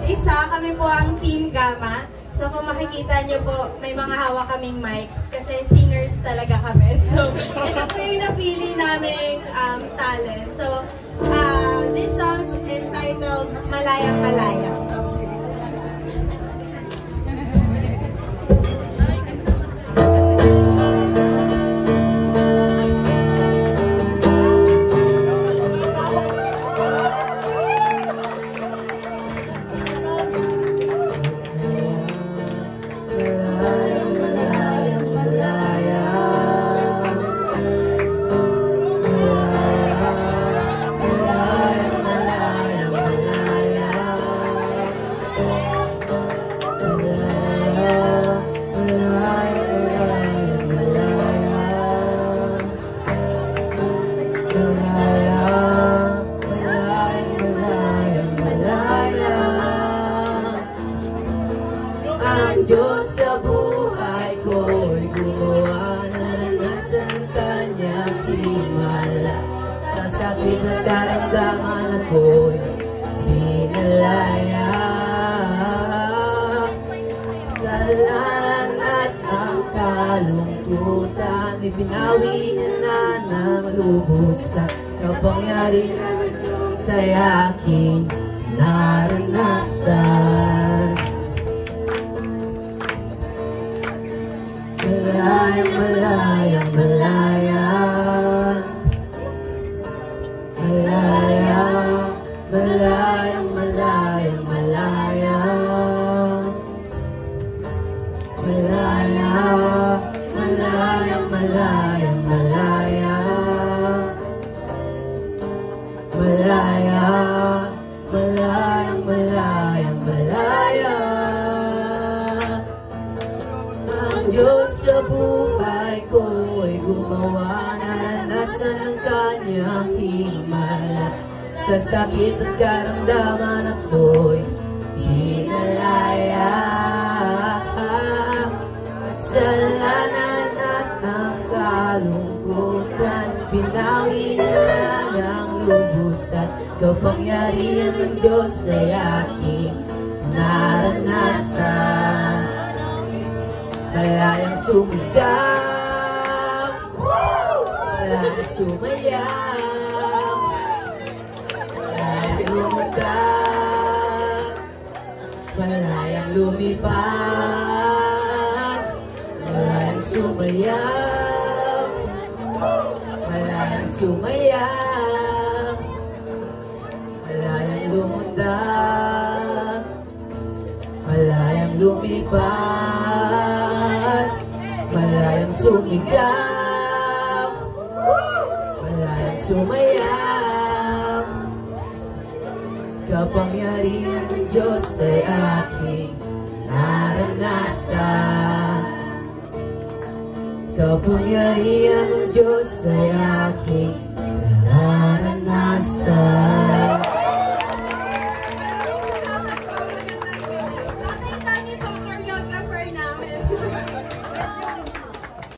isa, kami po ang Team Gamma. So kung makikita nyo po, may mga hawak kaming mic kasi singers talaga kami. So ito po yung napili naming talent. So this song's entitled Malayang Malaya. Ang Diyos sa buhay ko'y gumawa, naranasan ang kanyang himala. Sa sakit at karamdaman ako'y pinalaya. Sa laran at ang kalungkutan, ibinawi niya na ng lubos sa kapangyarihan sa'y aking naranasan. Malayang, malayang, malaya. Malayang, malayang, malayang, malaya. Malayang, malayang, malayang, malaya. Malayang, malayang, malayang, malaya. Ang Diyos sa buhay ko'y gumawa, naranasan ang kanyang himala. Sa sakit at karamdaman ako'y pinalaya. Kasalanan at ang kalungkutan, binawi niya ng lubos at kapangyarihan ng Diyos ay aking naranasan. Malayang sumigaw, malayang sumayaw, malayang lumutang, malayang lumipad, malayang sumayaw, malayang sumayaw, malayang lumutang, malayang lumipad, malayang sumigaw, malayang sumayaw. Kapangyarihan ng Diyos ay aking naranasan. Kapangyarihan ng Diyos ay aking